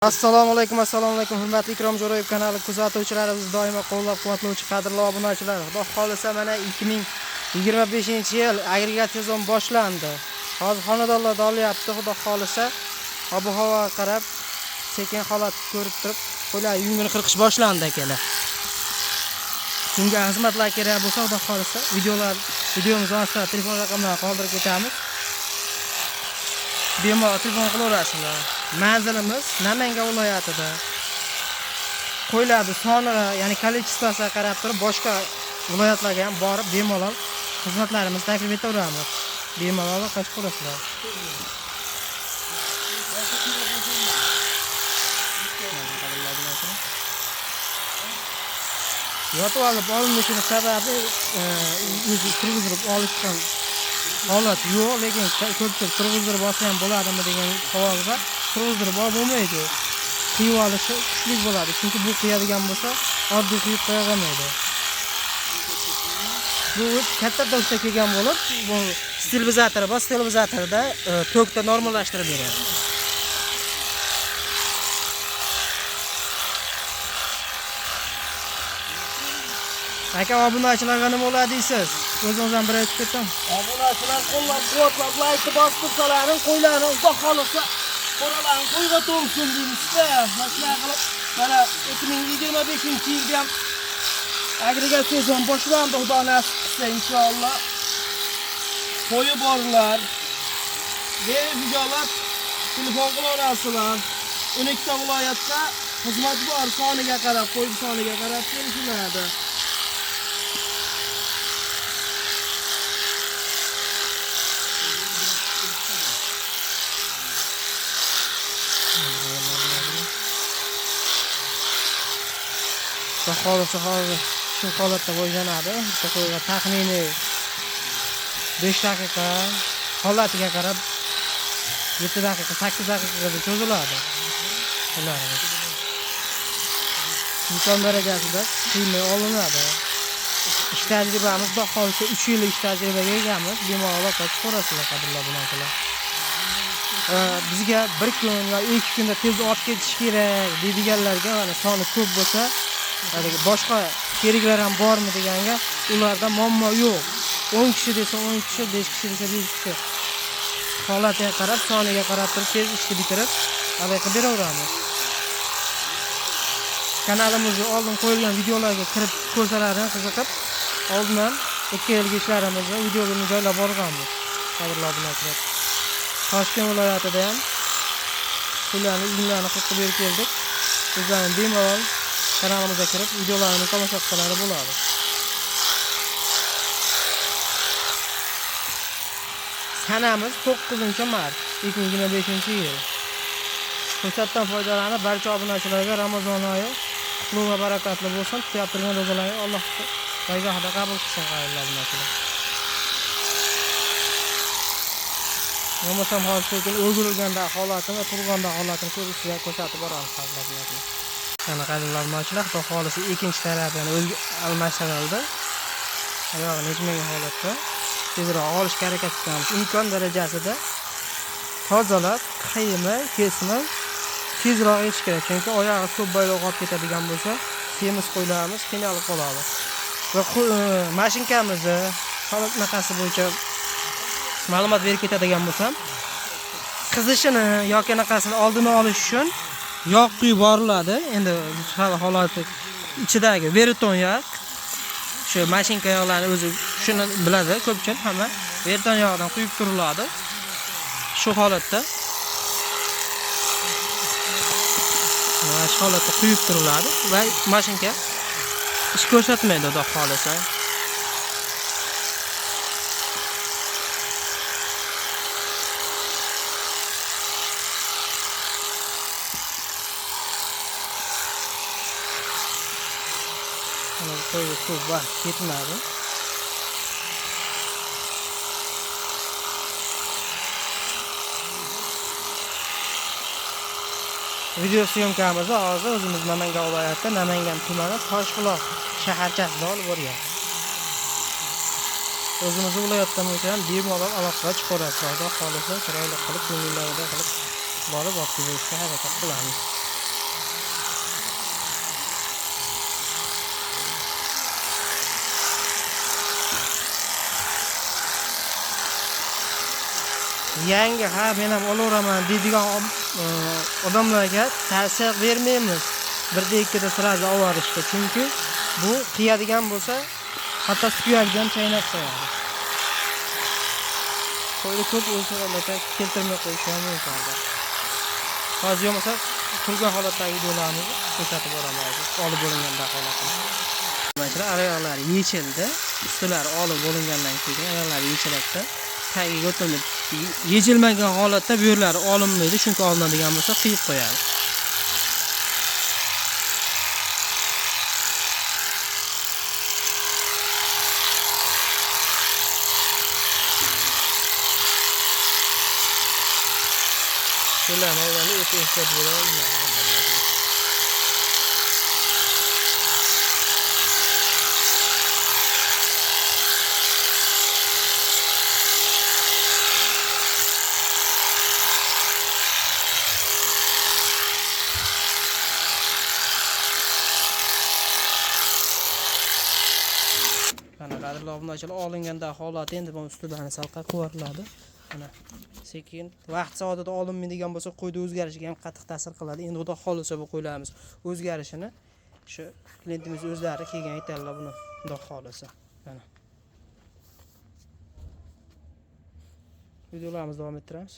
Assalomu alaykum, hurmatli Ikrom Jo'rayev kanali kuzatuvchilarimiz, doimo qo'llab-quvvatlovchi qadrli obunachilar. Xudo xolisa mana 2025-yil agregat sezon boshlandi. Hozir xonadonlarda olyapti. Xudo xolisa ob-havoga qarab sekin holat ko'rib turib, qo'ylar yungini qirqish boshlandi akalar. Kimga xizmatlar kerak bo'lsa, xudo xolisa videomiz ostida telefon raqamlarini qoldirib ketamiz. Bemalol telefon qilaverasizlar. Manzilimiz Namangan viloyatida. Qo'ylarning soni, ya'ni kolичествosiga qarab turib, boshqa viloyatlarga ham borib bemalol xizmatlarimizni taklif etaveramiz. Bemalol qochib qo'rasizlar. Yotib olib olinishini sababi o'zi turg'izib olishdan holat yo'q, lekin ko'pchilik turg'izdirib olsa ham bo'ladimi degan savolga turg'izdirib bo'lmaydi. Qiyib olishi kuchli bo'ladi, chunki bu qiyadigan bo'lsa oddiy qiyib qo'ya olmaydi. Bu katta doshda kelgan bo'lib, bu stabilizator va stabilizatorda tokda normallashtirib beradi. Aka, obunachilarga nima bo'ladi deysiz? O'zingizdan bir aytib ketsam. Obunachilar qo'llab-quvvatlab like bosib tursalaring, qo'ylarni xudo xolisa qo'ralarni qo'yga to'g'sin deymizda. Mana qilib, mana 2025-yilda ham agregat sezon boshlandi, xudo nasib qilsa inshaalloh. Qo'yi borlar. Bevijolat telefon qilaverasizlar. 12 ta viloyatda xizmat bor, soniga qarab, qo'y soniga qarab kelishiladi. Xohlasa hozir shu holatda bo'ylanadi. Bitta qo'yga taxminiy 5 daqiqa, holatiga qarab 7 daqiqa, 8 daqiqagacha cho'ziladi. Ularimiz imkon darajasida qiymay olinadi. Ish tajribamiz xudo xolisa 3 yillik ish tajribaga egamiz. Bemalol qochib ko'rasizlar, qadrli obunachilar. Bizga 1 kun va 2 kunda tez olib ketish kerak deydiganlarga, mana soni ko'p bo'lsa, boshqa keriklar ham bormi deganga, ularda muammo yo'q. 10 kishi desa 10 kishi, 5 kishi desa 5 kishi. Holatiga qarab, soniga qarab turib tez ishni bitirib, aloqa beraveramiz. Kanalimizga oldin qo'yilgan videolarga kirib ko'rsalarini qiziqib, oldindan 2 yillik ishlarimizni videolarni joylab borganmiz. Qadrli obunachilar. Toshkent viloyatida ham ularni uylarni qilib berib keldik. Bizlarning bemalol kanalimizga kirib videolarni tomosha qilsalar bo'ladi. Sanamiz 9-mart 2025-yil. Fursatdan foydalanib barcha obunachilarga Ramazon oyi qutlug' va barakatli bo'lsin. Tutib turgan ro'zalaringiz Alloh bargohida qabul qilsin, qadrli obunachilar. Bo'lmasam hozir o'ldirilganda holatini, turganda holatini ko'rsatib ko'rsatib boramiz, qadrli obunachilar. Mana qadrli obunachilar, xudo xolisa ikkinchi tarafini o'zga almashtirildi. Oyog'ini yetmagan holatda tezroq olishga harakat qilamiz. Imkon darajasida tozalab, qaymay, kesmay tezroq yetish kerak. Chunki oyog'i ko'p boyroq olib ketadigan bo'lsa, semiz qo'ylarimiz qiynalib qoladi. Va mashinkamizni holatnaqasi bo'yicha ma'lumot berib ketadigan bo'lsam, qizishini yoki anaqasini oldini olish uchun yog' quyib yuboriladi. Endi holati ichidagi veriton yog', shu mashinka yog'larini o'zi shuni biladi, ko'pchilik hamma veriton yog'dan quyib turiladi. Shu holatda mana shu holatda quyib turiladi va mashinka ish ko'rsatmaydi, xudo xolisa. Qo'yga ko'p vaqt ketmadi. Video syomkamizni hozir o'zimiz Namangan viloyatida, Namangan tumani Toshquloq shaharchasida olib boryapmiz. O'zimiz viloyatdan ham bemalol aloqaga chiqarasiz. Xudo xolisa chiroyli qilib, ko'ngillarida qilib borib olib kelishga harakat qilamiz. yangi ha men ham olaveraman deydigan odamlarga tavsiya bermaymiz. 1-2 da sirasi olishdi. Chunki bu qiyadigan bo'lsa, hatto suyakdan chaynab qo'yadi. Qo'yni ko'p o'lchaganda keltirmay qo'yish ham mumkin. Hozir bo'lmasa turgan holatdagi videolarni ko'rsatib boraman. Olib bo'linganda holatni. Mana ayoqlari yechildi. Ustilari olib bo'lingandan keyin ayoqlari yechiladi. Tagiga o'tilib yechilmagan holatda bu yerlari olinmaydi, chunki olinadigan bo'lsa qiyib qo'yadi. Shularni avvalo o'ta ehtiyot bo'laylik. Mana qadrli obunachilar, olinganda holati endi bu ustidan salqa qo'yiladi. Mana sekin vaqt soatida olinmaydigan bo'lsa qo'yda o'zgarishiga ham qattiq ta'sir qiladi. Endi xudo xolisa bu qo'ylarimiz o'zgarishini shu klientimiz o'zlari kelgan aytadilar buni xudo xolisa. Mana videolarimizni davom ettiramiz.